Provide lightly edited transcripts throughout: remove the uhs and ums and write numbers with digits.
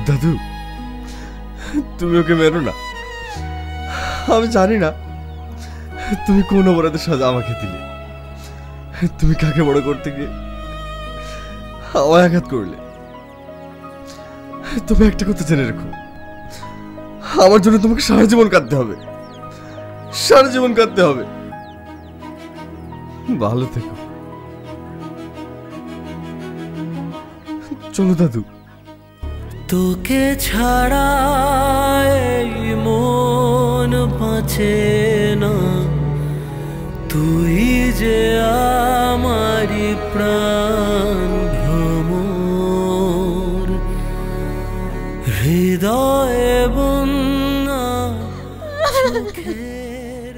দাদু, তুমি ওকে মেরো না। আমি জানি না তুমি কোন অপরাধের সাজা আমাকে দিলে। তুমি কাকে বড় করতে গিয়ে আমায় আঘাত করলে। তবে একটা কথা জেনে রেখো, আমার জন্য তোমাকে সারা জীবন কাঁদতে হবে, সারা জীবন কাঁদতে হবে। ভালো থেকো। চলো দাদু। তোকে ছাড়া এই মন বাঁচে না, তুই যে আমারি প্রাণ ভ্রমর, হৃদয়ে বন্যা চোখের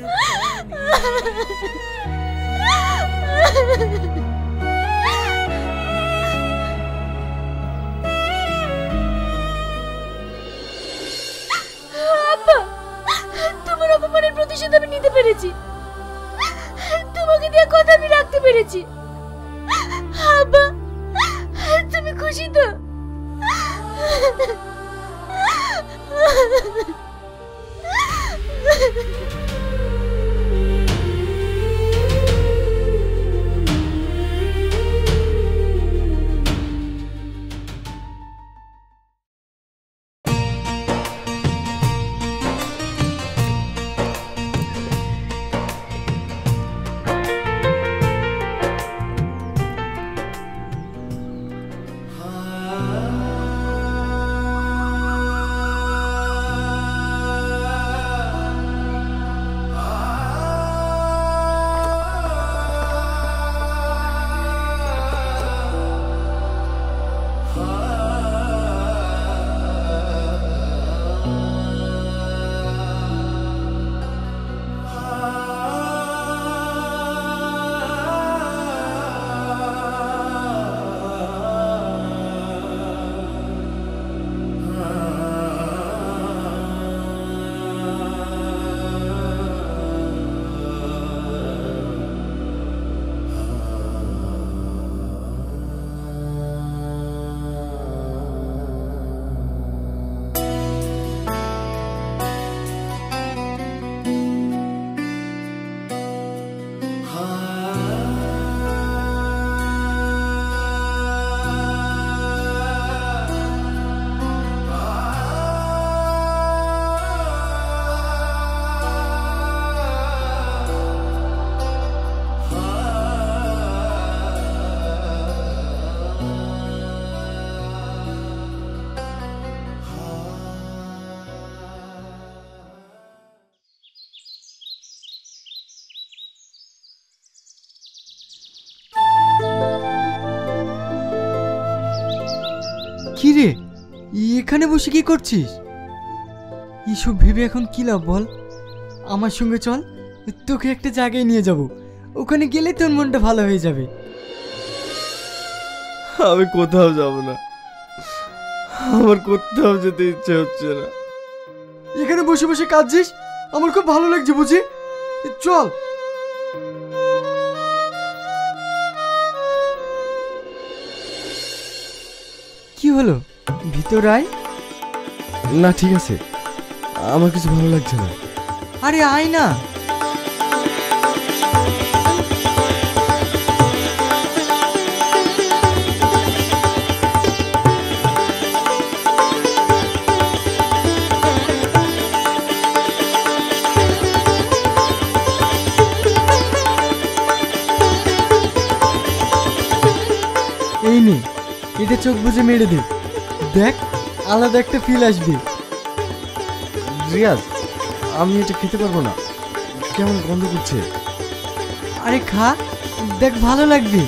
তোমার অপমানের প্রতিশোধ আমি নিতে পেরেছি, তোমাকে দেওয়া কথা আমি রাখতে পেরেছি। আব্বা, তুমি খুশি তো? কি রে, এখানে বসে কি করছিস? এসব ভেবে এখন কি লাভ বল? আমার সঙ্গে চল, তোকে একটা জায়গায় নিয়ে যাব, ওখানে গেলে তোর মনটা ভালো হয়ে যাবে। আমি কোথাও যাব না, আমার কোথাও যেতে ইচ্ছে হচ্ছে না। এখানে বসে বসে কাঁদছিস, আমার খুব ভালো লাগছে বুঝি। চল। কি হলো, ভিতর আয়। না ঠিক আছে, আমার কিছু ভালো লাগছে না। আরে আয় না। এই নে, এটা চোখ বুজে মেরে দে, দেখ আলাদা একটা ফিল আসবে। রিয়াজ, আমি এটা খেতে পারবো না, কেমন গন্ধ করছে। আরে খা, দেখ ভালো লাগবে।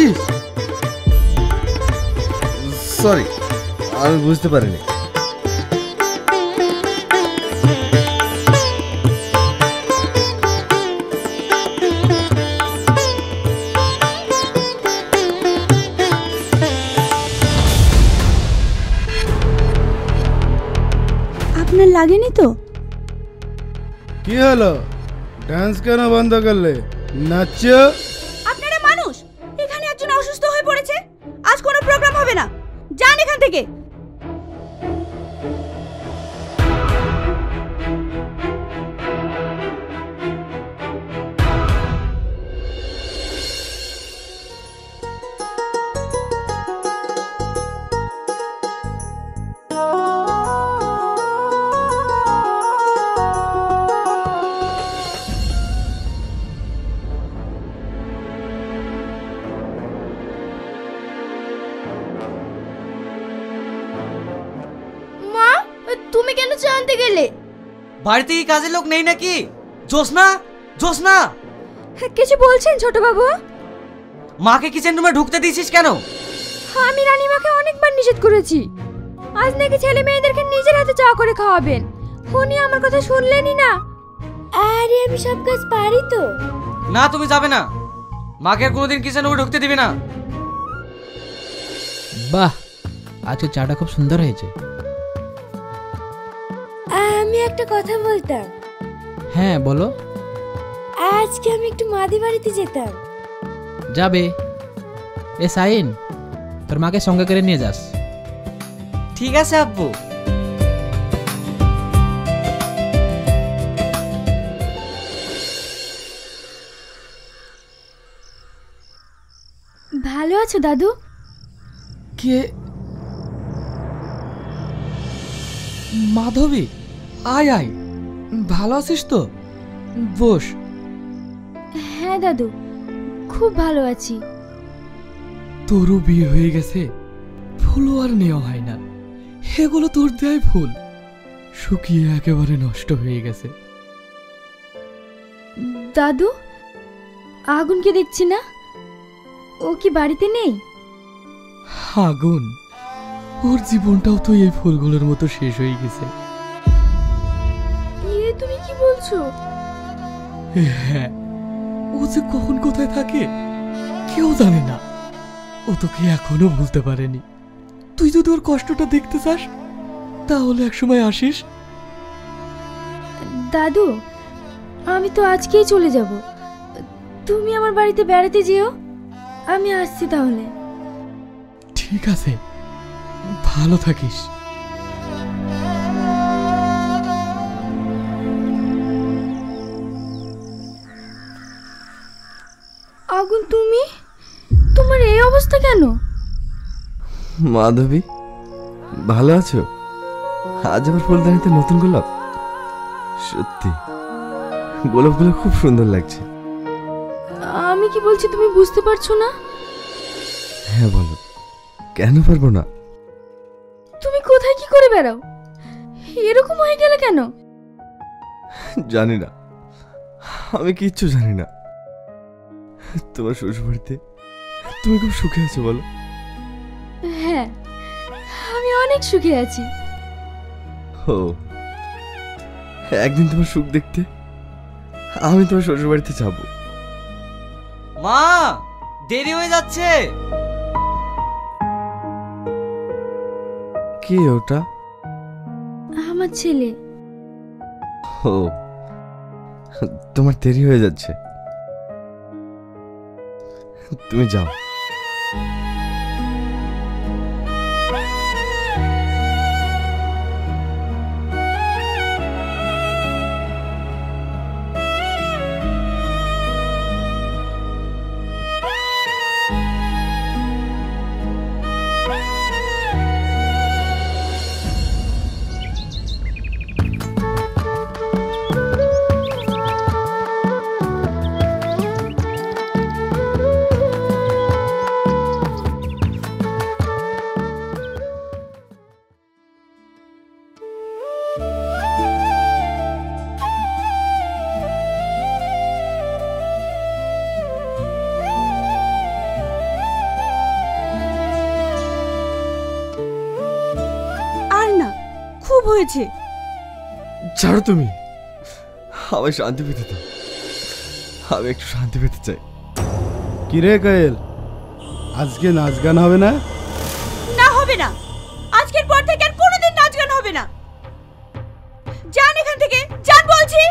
করছিস? সরি, আমি বুঝতে পারিনি। আপনার লাগেনি তো? কি হলো, ডান্স কেন বন্ধ করলে? নাচো। আপনারা মানুষ, এখানে একজন অসুস্থ হয়ে পড়েছে, আজ কোনো প্রোগ্রাম হবে না, যান এখান থেকে। মা, তুমি কেন চা আনতে গেলে? বাড়িতে কি কাজের লোক নেই নাকি? জোসনা, জোসনা, কিছু বলছেন ছোট বাবু? মাকে কিচেন রুমে ঢুকতে দিয়েছিস কেন? আমি রানীমাকে অনেকবার নিষেধ করেছি, আজ নাকি ছেলে মেয়েদেরকে নিজের হাতে চা করে খাওয়াবেন। উনি আমার কথা শুনলেনই না। আরে আমি সব কাজ পারি তো। না, তুমি যাবে না, মাকে আর কোনোদিন কিচেন রুমে ঢুকতে দিবে না। বাহ, আজকে চাটা খুব সুন্দর হয়েছে। আমি একটা কথা বলতাম। হ্যাঁ বলো। আজকে আমি একটু মাদি বাড়িতে যেতাম। যাবে? এ সাইন, তোর মাকে সঙ্গে করে নিয়ে যাস। ঠিক আছে আব্বু। ভালো আছো দাদু? কে? মাধবী, আয় আয়, ভালো আছিস তো? বস। হ্যাঁ দাদু, খুব ভালো আছি। তোরও বিয়ে হয়ে গেছে, ফুলও আর নেওয়া হয় না। এগুলো তোর দেয় ফুল, শুকিয়ে একেবারে নষ্ট হয়ে গেছে। দাদু, আগুনকে দেখছি না, ও কি বাড়িতে নেই? আগুন, ওর জীবনটাও তো এই ফুলগুলোর মতো শেষ হয়ে গেছে। তুমি কি বলছো? হ্যাঁ, ও যে কখন কোথায় থাকে কেউ জানে না। ও তোকে এখনো ভুলতে পারেনি। তুই যদি ওর কষ্টটা দেখতে চাস তাহলে একসময় আসিস। দাদু, আমি তো আজকেই চলে যাব, তুমি আমার বাড়িতে বেড়াতে যেও, আমি আসছি তাহলে। ঠিক আছে, ভালো থাকিস। আগুন, তুমি, তোমার এই অবস্থা কেন? মাধবী, ভালো আছো? আজ আমার ফুলদানিতে নতুন গোলাপ। সত্যি গোলাপগুলো খুব সুন্দর লাগছে। আমি কি বলছি তুমি বুঝতে পারছো না? হ্যাঁ বলো, কেন পারবো না? তুমি কোথায় কি করে বেড়াও, এরকম হয়ে গেলে কেন? জানি না, আমি কিচ্ছু জানি না। তোমার শ্বশুরবাড়িতে তুমি খুব সুখে আছো বলো? হ্যাঁ, আমি অনেক সুখে আছি। ও, একদিন তোমার সুখ দেখতে আমি তোমার শ্বশুরবাড়িতে যাবো। মা, দেরি হয়ে যাচ্ছে। কে ওটা? আমার ছেলে। ও, তোমার দেরি হয়ে যাচ্ছে, তুমি যাও। হয়েছে? ছাড়ো তুমি, আমি শান্তি পেতে দাও, আমি একটু শান্তি পেতে চাই। কিরে কায়েল, আজকে নাচ গান হবে না? না, হবে না। আজকের পর থেকে আর কোনোদিন নাচ গান হবে না। যান এখান থেকে, যান বলছি।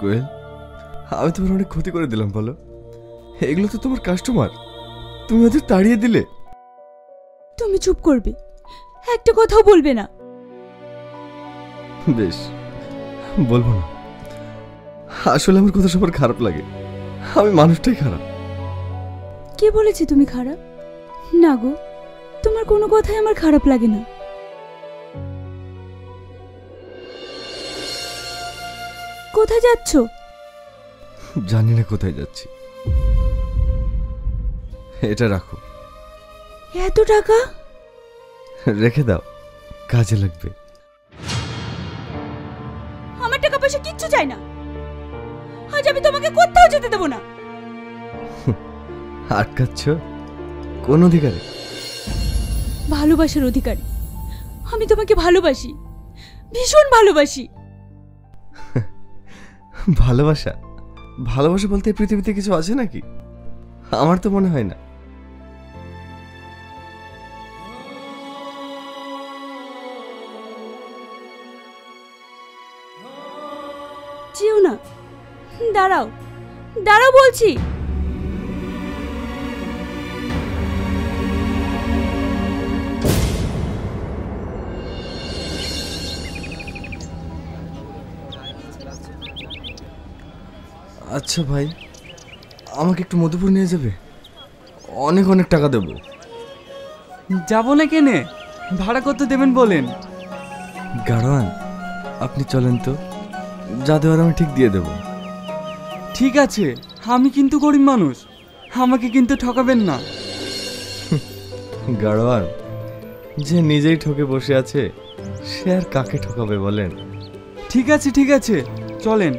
কোয়েল, আমি তোমার অনেক ক্ষতি করে দিলাম বলো? এগুলো তো তোমার কাস্টমার, তুমি ওদের তাড়িয়ে দিলে। তুমি চুপ করবে, একটা কথাও বলবে না। বেশ, বলবো না। আসলে আমার কথা সবার খারাপ লাগে, আমি মানুষটাই খারাপ। কে বলেছে তুমি খারাপ? না গো, তোমার কোনো কথাই আমার খারাপ লাগে না। কোথায় যাচ্ছ? জানি না কোথায় যাচ্ছি। এটা রাখো। এত টাকা? রেখে দাও, কাজে লাগবে। আমার টাকা পয়সা কিচ্ছু চাই না। আজ আমি তোমাকে কোথাও যেতে দেবো না। আটকাচ্ছ কোন অধিকারে? ভালোবাসার অধিকারী। আমি তোমাকে ভালোবাসি, ভীষণ ভালোবাসি। ভালোবাসা? ভালোবাসা বলতে এই পৃথিবীতে কিছু আছে নাকি? আমার তো মনে হয় না। যেও না, দাঁড়াও, দাঁড়াও বলছি। আচ্ছা ভাই, আমাকে একটু মধুপুর নিয়ে যাবে? অনেক অনেক টাকা দেবো। যাবো না কেনে? ভাড়া কত দেবেন বলেন? গাড়োয়ান, আপনি চলেন তো, যা দেওয়ার আমি ঠিক দিয়ে দেব। ঠিক আছে, আমি কিন্তু গরিব মানুষ, আমাকে কিন্তু ঠকাবেন না। গাড়োয়ান, যে নিজেই ঠকে বসে আছে সে আর কাকে ঠকাবে বলেন? ঠিক আছে ঠিক আছে, চলেন।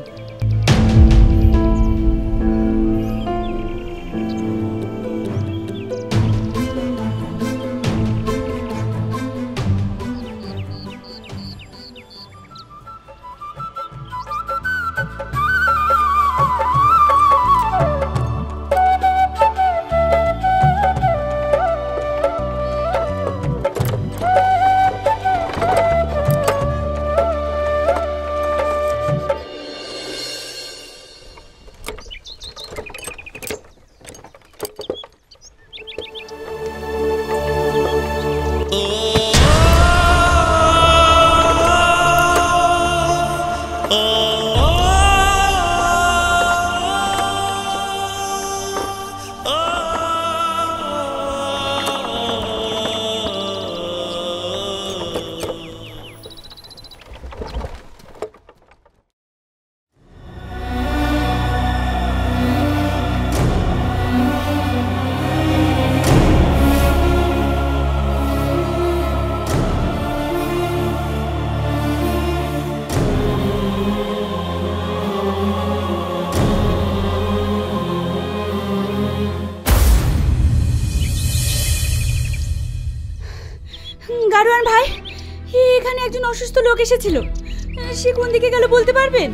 গাড়োয়ান ভাই, এখানে একজন অসুস্থ লোক এসেছিল, সে কোন দিকে গেল বলতে পারবেন?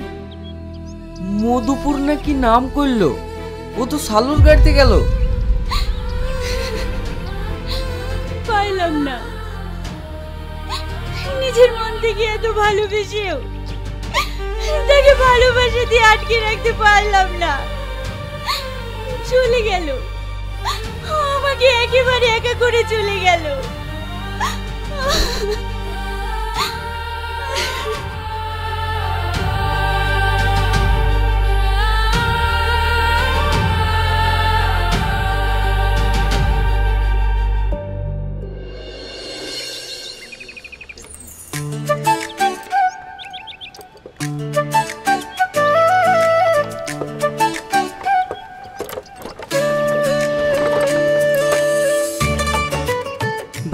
মধুপুর নাকি নাম করলো, ও তো সালুর গাড়িতে গেল। পাইলাম না, নিজের মন থেকে এত ভালোবেসেও তাকে ভালোবাসা দিয়ে আটকে রাখতে পারলাম না। চলে গেল, আমাকে একেবারে একা করে চলে গেল।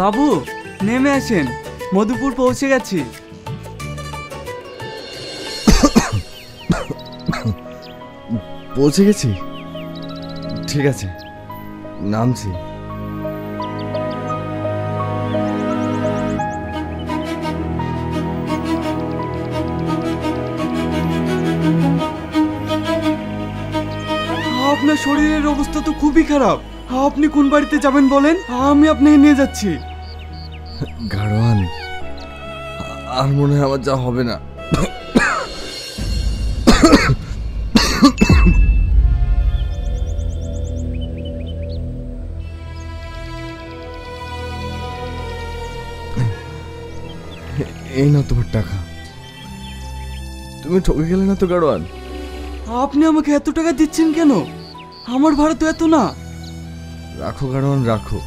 বাবু নেমে আসেন, মধুপুর পৌঁছে গেছি। পৌঁছে গেছি? ঠিক আছে, নামছি। আপনার শরীরের অবস্থা তো খুবই খারাপ। আপনি কোন বাড়িতে যাবেন বলেন, আমি আপনাকে নিয়ে যাচ্ছি। গাড়োয়ান, আর মনে হয় আমার যা হবে না। এই না তোমার টাকা। তুমি ঠকে গেলে না তো গাড়োয়ান? আপনি আমাকে এত টাকা দিচ্ছেন কেন? আমার ভাড়া তো এত না। রাখো গাড়োয়ান, রাখো।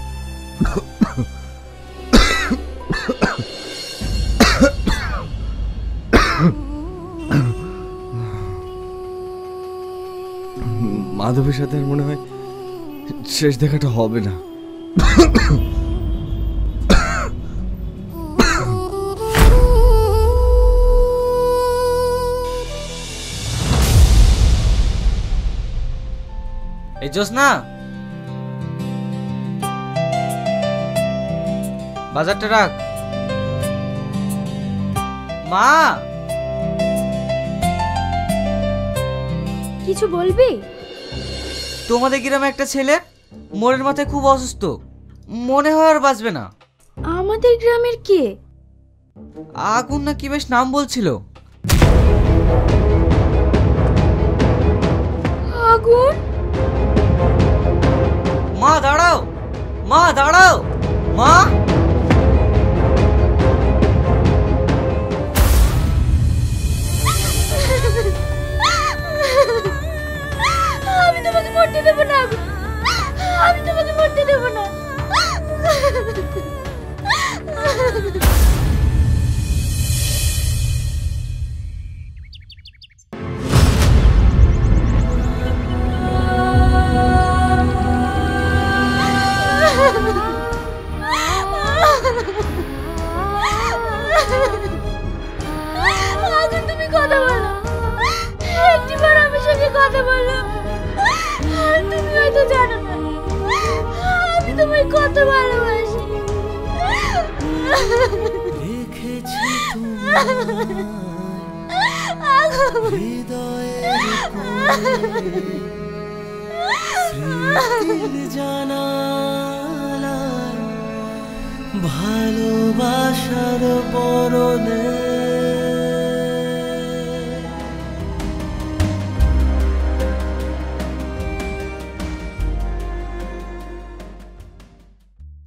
মাধবের সাথে আর মনে হয় শেষ দেখাটা হবে না। এই জোসনা, বাজারটা রাখ। মা, কিছু বলবি? তোমাদের গ্রামে একটা ছেলে মোড়ের মাথায় খুব অসুস্থ, মনে হয় আর বাঁচবে না। আমাদের গ্রামের কে? আগুন না কি বেশ নাম বলছিল। আগুন? মা দাঁড়াও, মা দাঁড়াও, মা। আমি তোমাকে মরতে দেবো না, আমি তোমাকে মরতে দেবো না। আগুন, তুমি কথা বলো, একটিবার আমার সঙ্গে কথা বলো। তুমি হয়তো জানো না, আমি তোমায় কত ভালোবাসি। ভালোবাসার পর